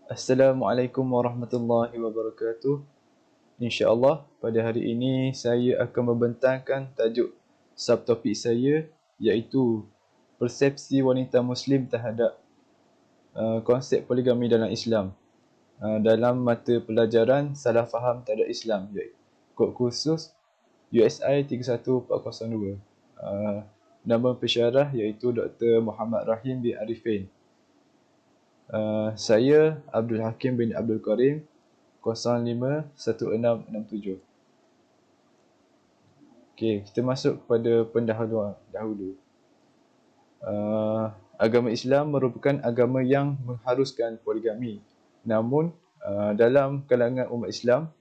Assalamualaikum warahmatullahi wabarakatuh. InsyaAllah pada hari ini saya akan membentangkan tajuk subtopik saya iaitu persepsi wanita Muslim terhadap konsep poligami dalam Islam dalam mata pelajaran salah faham terhadap Islam, kod khusus USI 31402. Nama pensyarah iaitu Dr. Muhammad Rahim bin Arifin. Saya Abdul Hakim bin Abdul Karim, 051667. Okey, kita masuk kepada pendahuluan dahulu. Agama Islam merupakan agama yang mengharuskan poligami. Namun dalam kalangan umat Islam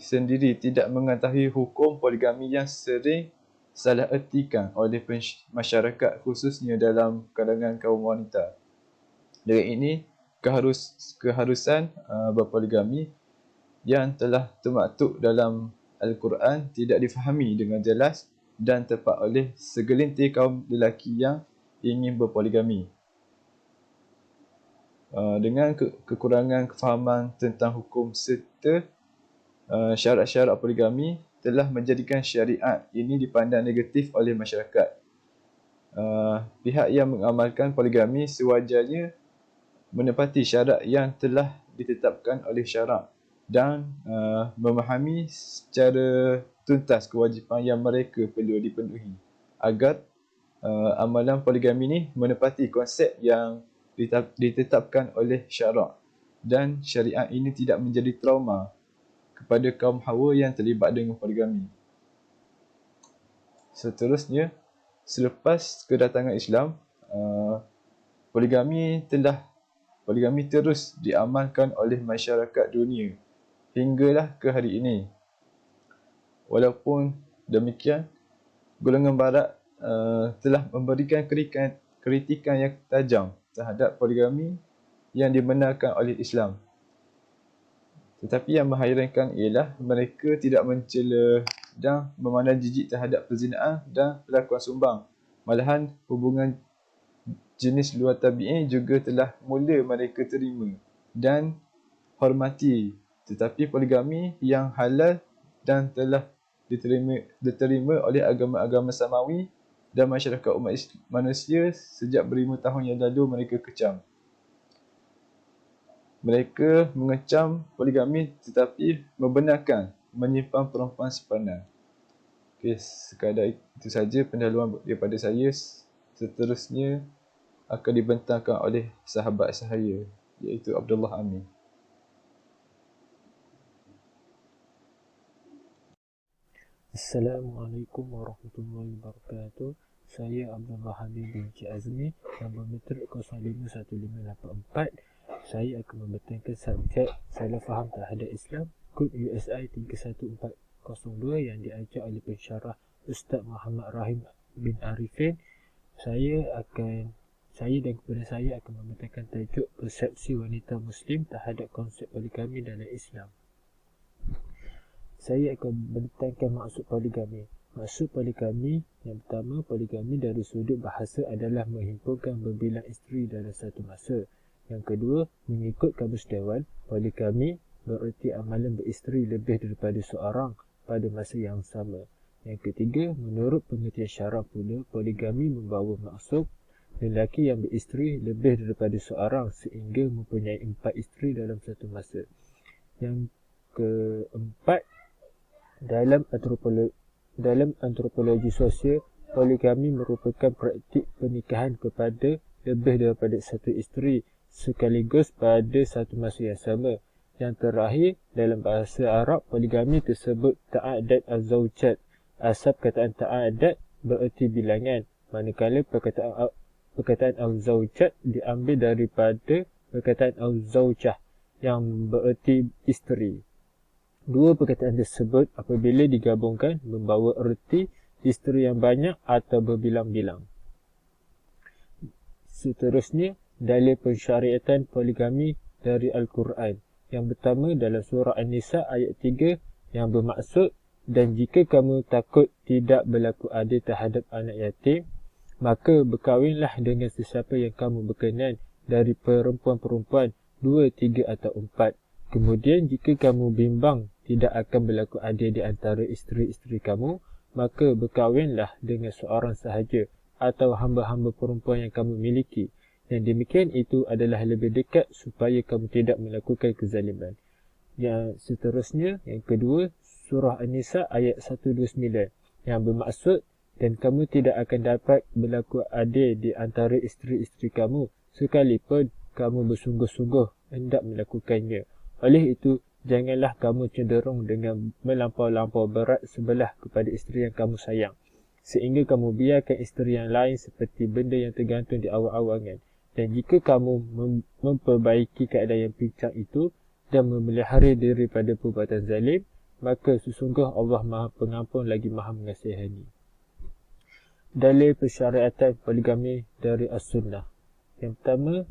sendiri tidak mengetahui hukum poligami yang sering salah ertikan oleh masyarakat, khususnya dalam kalangan kaum wanita. Dengan ini, keharusan berpoligami yang telah termaktub dalam Al-Quran tidak difahami dengan jelas dan tepat oleh segelintir kaum lelaki yang ingin berpoligami. Dengan kekurangan kefahaman tentang hukum serta syarat-syarat poligami telah menjadikan syariat ini dipandang negatif oleh masyarakat. Pihak yang mengamalkan poligami sewajarnya menepati syarat yang telah ditetapkan oleh syarak dan memahami secara tuntas kewajipan yang mereka perlu dipenuhi agar amalan poligami ini menepati konsep yang ditetapkan oleh syarak dan syariat ini tidak menjadi trauma kepada kaum hawa yang terlibat dengan poligami. Seterusnya, selepas kedatangan Islam, poligami terus diamalkan oleh masyarakat dunia hinggalah ke hari ini. Walaupun demikian, golongan barat telah memberikan kritikan yang tajam terhadap poligami yang dibenarkan oleh Islam. Tetapi yang menghairankan ialah mereka tidak mencela dan memandang jijik terhadap perzinaan dan pelakuan sumbang. Malahan hubungan jenis luar tabi'i juga telah mula mereka terima dan hormati. Tetapi poligami yang halal dan telah diterima oleh agama-agama samawi dan masyarakat umat manusia sejak beribu tahun yang lalu mereka kecam. Mereka mengecam poligami tetapi membenarkan menyimpan perempuan sepandang. Okey, sekadar itu saja pendahuluan daripada saya. Seterusnya akan dibentangkan oleh sahabat saya iaitu Abdullah Amin. Assalamualaikum warahmatullahi wabarakatuh. Saya Abdullah Habib bin Cik Azmi, nombor meter 051584. Saya akan membentangkan subjek salah faham terhadap Islam, kod USI 31402 yang diajar oleh pensyarah Ustaz Muhammad Rahim bin Arifin. Saya dan kepada saya akan membentangkan tajuk persepsi wanita Muslim terhadap konsep poligami dalam Islam. Saya akan membentangkan maksud poligami. Maksud poligami yang pertama, poligami dari sudut bahasa adalah menghimpunkan berbilang isteri dalam satu masa. Yang kedua, mengikut kamus dewan, poligami bererti amalan beristeri lebih daripada seorang pada masa yang sama. Yang ketiga, menurut pengertian syarak pula, poligami membawa maksud lelaki yang beristeri lebih daripada seorang sehingga mempunyai 4 isteri dalam satu masa. Yang keempat, dalam antropologi sosial, poligami merupakan praktik pernikahan kepada lebih daripada satu isteri sekaligus pada satu masa yang sama. Yang terakhir, dalam bahasa Arab, poligami tersebut ta'adat az-zawjat. Asal perkataan ta'adat bererti bilangan, manakala perkataan az-zawjat diambil daripada perkataan az-zawjah yang bererti isteri. Dua perkataan tersebut apabila digabungkan membawa erti isteri yang banyak atau berbilang-bilang. Seterusnya, dalil pensyariatan poligami dari Al-Quran. Yang pertama dalam surah An-Nisa ayat 3 yang bermaksud, dan jika kamu takut tidak berlaku adil terhadap anak yatim, maka berkahwinlah dengan sesiapa yang kamu berkenan dari perempuan-perempuan 2, 3 atau 4. Kemudian jika kamu bimbang tidak akan berlaku adil di antara isteri-isteri kamu, maka berkahwinlah dengan seorang sahaja atau hamba-hamba perempuan yang kamu miliki. Yang demikian itu adalah lebih dekat supaya kamu tidak melakukan kezaliman. Yang seterusnya, yang kedua, surah An-Nisa ayat 129 yang bermaksud, dan kamu tidak akan dapat berlaku adil di antara isteri-isteri kamu sekalipun kamu bersungguh-sungguh hendak melakukannya. Oleh itu, janganlah kamu cenderung dengan melampau-lampau berat sebelah kepada isteri yang kamu sayang, sehingga kamu biarkan isteri yang lain seperti benda yang tergantung di awang-awangan. Dan jika kamu memperbaiki keadaan yang pincang itu dan memelihara diri pada perbuatan zalim, maka sesungguh Allah Maha Pengampun lagi Maha Mengasihani. Dalil persyariatan poligami dari As-Sunnah. Yang pertama,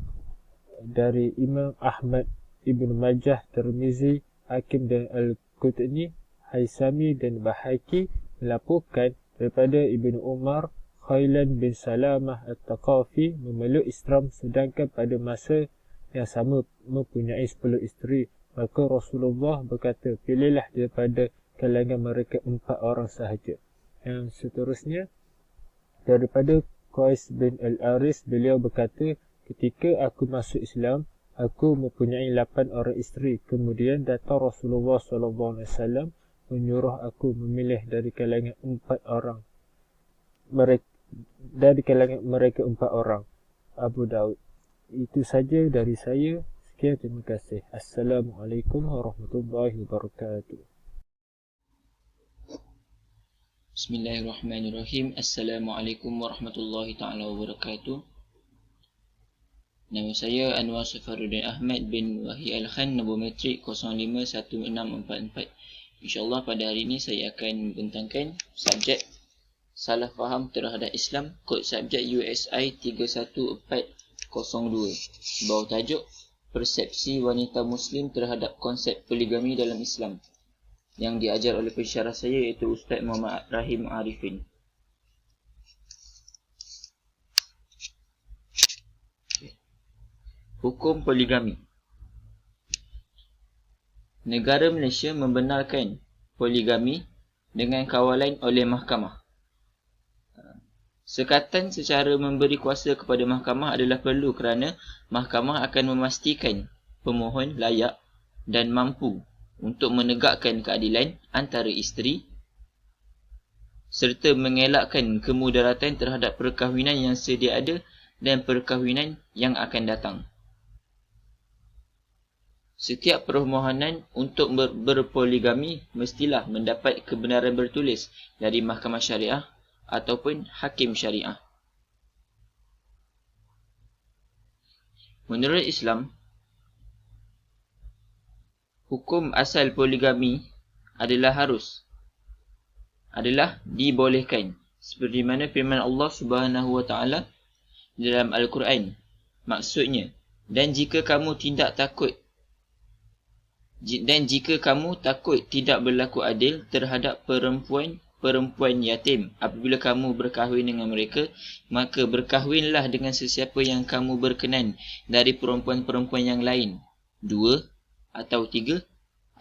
dari Imam Ahmad, Ibn Majah, Tirmizi, Hakim dan Al-Qutni, Haisami dan Bahaki melaporkan daripada Ibn Umar, Khailan bin Salamah At-Taqafi memeluk Islam sedangkan pada masa yang sama mempunyai 10 isteri. Maka Rasulullah berkata, pilihlah daripada kalangan mereka 4 orang sahaja. Yang seterusnya, daripada Qais bin Al-Aris, beliau berkata, ketika aku masuk Islam, aku mempunyai 8 orang isteri. Kemudian datang Rasulullah SAW menyuruh aku memilih dari kalangan 4 orang. Dari kalangan mereka 4 orang. Abu Daud. Itu saja dari saya. Sekian, terima kasih. Assalamualaikum warahmatullahi wabarakatuh. Bismillahirrahmanirrahim. Assalamualaikum warahmatullahi ta'ala wabarakatuh. Nama saya Anwar Safaruddin Ahmad bin Wahyi Al-Khan, nombor metrik 051644. InsyaAllah pada hari ini saya akan membentangkan subjek salah faham terhadap Islam, kod subjek USI 31402. Bawah tajuk persepsi wanita Muslim terhadap konsep poligami dalam Islam, yang diajar oleh pensyarah saya iaitu Ustaz Muhammad Rahim Arifin. Hukum poligami. Negara Malaysia membenarkan poligami dengan kawalan oleh mahkamah. Sekatan secara memberi kuasa kepada mahkamah adalah perlu kerana mahkamah akan memastikan pemohon layak dan mampu untuk menegakkan keadilan antara isteri serta mengelakkan kemudaratan terhadap perkahwinan yang sedia ada dan perkahwinan yang akan datang. Setiap permohonan untuk berpoligami mestilah mendapat kebenaran bertulis dari mahkamah syariah ataupun hakim syariah. Menurut Islam, hukum asal poligami adalah dibolehkan, seperti mana firman Allah Subhanahu wa taala dalam Al-Quran. Maksudnya, dan jika kamu takut tidak berlaku adil terhadap perempuan yatim apabila kamu berkahwin dengan mereka, maka berkahwinlah dengan sesiapa yang kamu berkenan dari perempuan-perempuan yang lain, 2 atau 3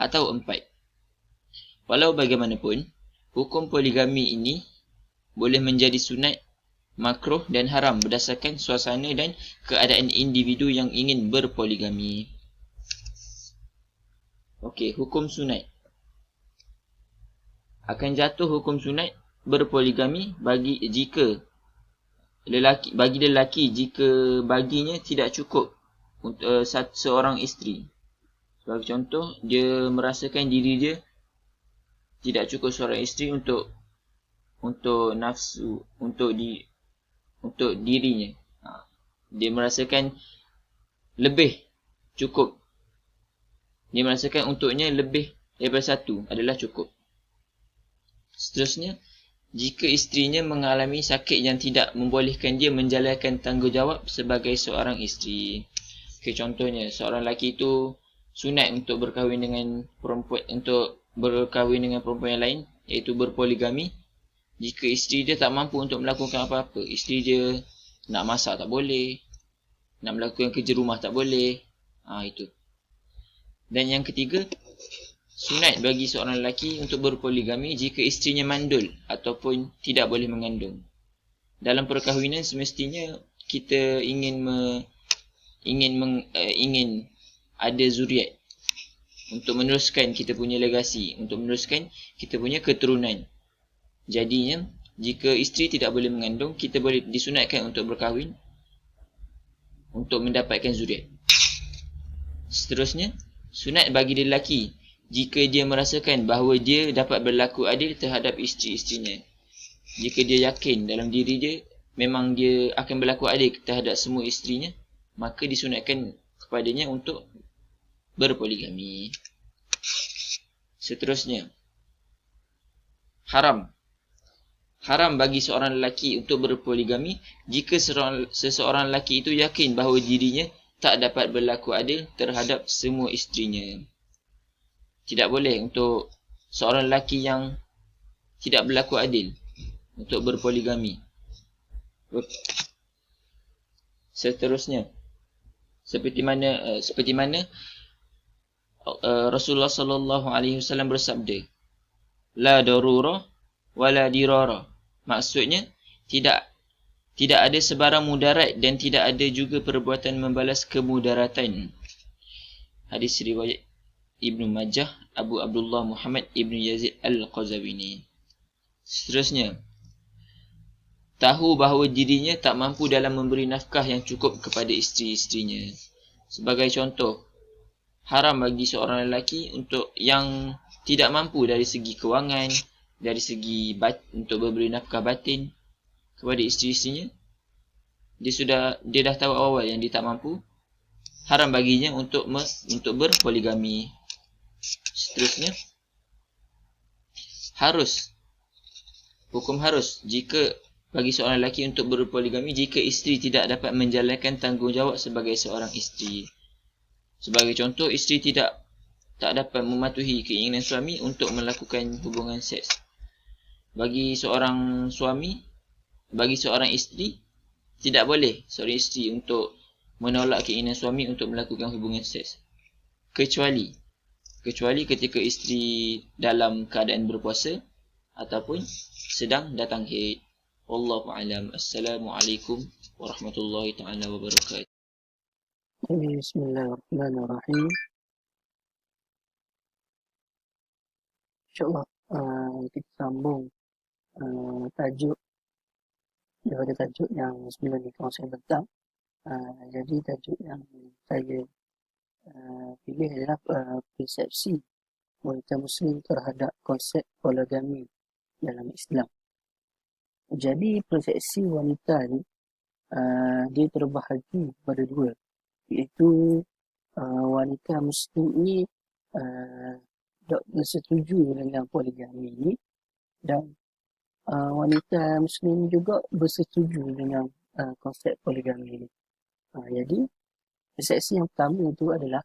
atau 4. Walau bagaimanapun, hukum poligami ini boleh menjadi sunat, makruh dan haram berdasarkan suasana dan keadaan individu yang ingin berpoligami. Okey, hukum sunat. Akan jatuh hukum sunat berpoligami bagi lelaki jika baginya tidak cukup untuk seorang isteri. Sebagai contoh, dia merasakan diri dia tidak cukup seorang isteri untuk nafsu, untuk dirinya. Dia merasakan lebih cukup. Dia merasakan untuknya lebih daripada satu adalah cukup. Seterusnya, jika isterinya mengalami sakit yang tidak membolehkan dia menjalankan tanggungjawab sebagai seorang isteri. Okay, contohnya, seorang lelaki itu sunat untuk berkahwin dengan perempuan yang lain, iaitu berpoligami. Jika isteri dia tak mampu untuk melakukan apa-apa, isteri dia nak masak tak boleh, Nak melakukan kerja rumah tak boleh. Itu. Dan yang ketiga, sunat bagi seorang lelaki untuk berpoligami jika isterinya mandul ataupun tidak boleh mengandung. Dalam perkahwinan semestinya kita ingin ada zuriat untuk meneruskan kita punya legasi, untuk meneruskan kita punya keturunan. Jadinya, jika isteri tidak boleh mengandung, kita boleh disunatkan untuk berkahwin untuk mendapatkan zuriat. Seterusnya, sunat bagi lelaki jika dia merasakan bahawa dia dapat berlaku adil terhadap isteri-isterinya. Jika dia yakin dalam diri dia memang dia akan berlaku adil terhadap semua isterinya, maka disunatkan kepadanya untuk berpoligami. Seterusnya, haram bagi seorang lelaki untuk berpoligami jika seseorang lelaki itu yakin bahawa dirinya tak dapat berlaku adil terhadap semua isterinya. Tidak boleh untuk seorang lelaki yang tidak berlaku adil untuk berpoligami. Seterusnya, seperti mana Rasulullah sallallahu alaihi wasallam bersabda, la darurah wala dirara. Maksudnya tidak ada sebarang mudarat dan tidak ada juga perbuatan membalas kemudaratan. Hadis riwayat Ibnu Majah, Abu Abdullah Muhammad Ibnu Yazid Al-Qazawini. Seterusnya, tahu bahawa dirinya tak mampu dalam memberi nafkah yang cukup kepada isteri-isterinya. Sebagai contoh, haram bagi seorang lelaki untuk yang tidak mampu dari segi kewangan, dari segi untuk memberi nafkah batin kepada isteri-isterinya. Dia dah tahu awal yang dia tak mampu. Haram baginya untuk berpoligami. Seterusnya, hukum harus jika bagi seorang lelaki untuk berpoligami jika isteri tidak dapat menjalankan tanggungjawab sebagai seorang isteri. Sebagai contoh, isteri tak dapat mematuhi keinginan suami untuk melakukan hubungan seks. Bagi seorang isteri, tidak boleh seorang isteri untuk menolak keinginan suami untuk melakukan hubungan seks. Kecuali ketika isteri dalam keadaan berpuasa ataupun sedang datang haid. Wallahu a'lam. Assalamualaikum warahmatullahi taala wabarakatuh. Bismillahirrahmanirrahim. InsyaAllah kita sambung tajuk daripada tajuk yang sebelum ni kawan saya bentang. Jadi tajuk yang saya pilih adalah persepsi wanita muslim terhadap konsep poligami dalam Islam. Jadi persepsi wanita ni dia terbahagi pada dua, iaitu wanita muslim ni tak bersetuju dengan poligami ni, dan wanita muslim juga bersetuju dengan konsep poligami ni. Jadi persepsi yang pertama itu adalah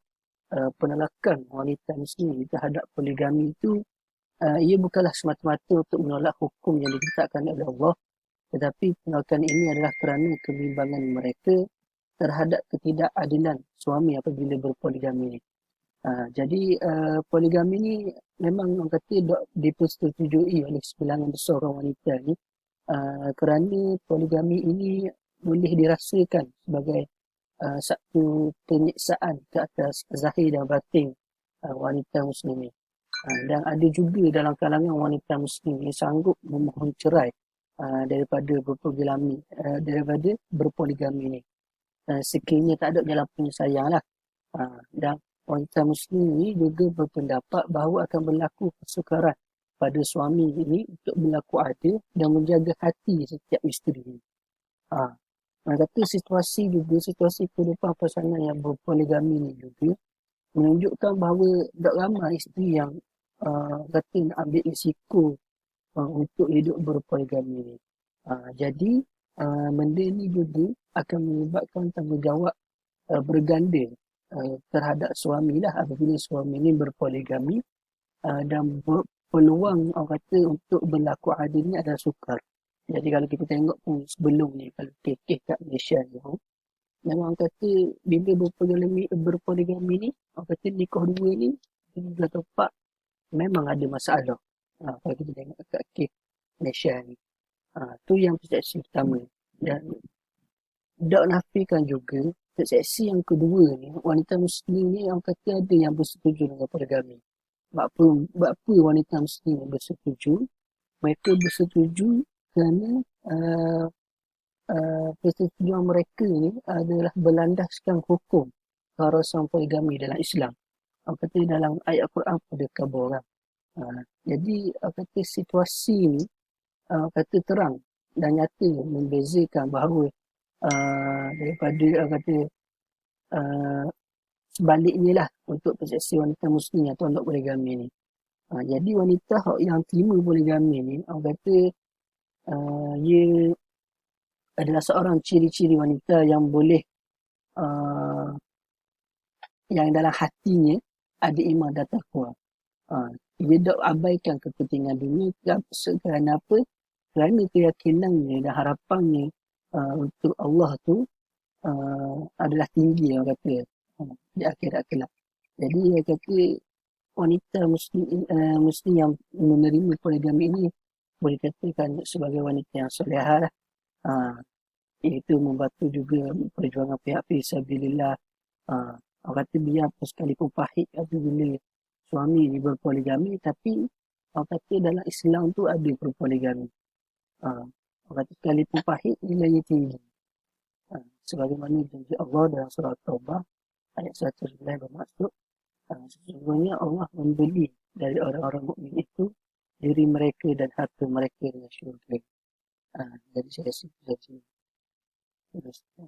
penolakan wanita muslim terhadap poligami itu ia bukanlah semata-mata untuk menolak hukum yang ditetapkan oleh Allah, tetapi penolakan ini adalah kerana kebimbangan mereka terhadap ketidakadilan suami apabila berpoligami ni. Jadi poligami ni memang orang kata tak dipersetujui oleh sebilangan besar orang wanita ni, kerana poligami ini boleh dirasakan sebagai satu penyiksaan ke atas zahir dan batin wanita muslim ni. Dan ada juga dalam kalangan wanita muslim yang sanggup memohon cerai daripada berpoligami ni, sekiranya tak ada jalan penyelesaian lah. Dan wanita muslim ni juga berpendapat bahawa akan berlaku kesukaran pada suami ini untuk berlaku adil dan menjaga hati setiap isteri ni. Orang kata situasi kehidupan pasangan yang berpoligami ni juga menunjukkan bahawa tak ramai isteri yang kata nak ambil risiko untuk hidup berpoligami ni. Jadi benda ni juga akan menyebabkan tanggungjawab berganda terhadap suami lah apabila suami ni berpoligami, dan peluang orang kata untuk berlaku adil ni adalah sukar. Jadi kalau kita tengok pun sebelum ni, kalau kes kat Malaysia ni, memang kata bila berpoligami ni, orang kata nikah dua ni, tiga atau empat, memang ada masalah. Kalau kita tengok kat kes Malaysia ni. Tu yang persepsi pertama. Dan tak nafikan juga, persepsi yang kedua ni, wanita Muslim ni orang kata ada yang bersetuju dengan poligami. Sebab apa wanita Muslim bersetuju? Mereka bersetuju kerana persetujuan mereka ni adalah berlandaskan hukum keharasan poligami dalam Islam. Orang kata dalam ayat Quran pada khabar orang. Jadi orang kata situasi ni kata terang dan nyata membezakan bahawa daripada orang kata sebaliknya lah untuk persepsi wanita Muslim atau tolak poligami ni. Jadi wanita yang terima poligami ni orang kata ia adalah seorang ciri-ciri wanita yang boleh yang dalam hatinya ada iman dan takwa. Dia tak abaikan kepentingan dunia kerana apa? Kerana keyakinannya dan harapannya untuk Allah tu adalah tinggi orang kata di akhirat kelak. Jadi dia kata wanita Muslim yang menerima poligami ini boleh katakan sebagai wanita yang solehah lah. Iaitu membantu juga perjuangan pihak fisabilillah. Orang kata biar sekalipun pahit apabila suami ni berpoligami, tapi orang kata dalam Islam tu ada berpoligami. Orang kata sekalipun pahit nilainya tinggi. Sebagaimana janji Allah dalam surah Taubah ayat 109 bermaksud sesungguhnya Allah membeli dari orang-orang mukmin itu diri mereka dan harta mereka dengan syurga. Jadi saya rasa itu saja.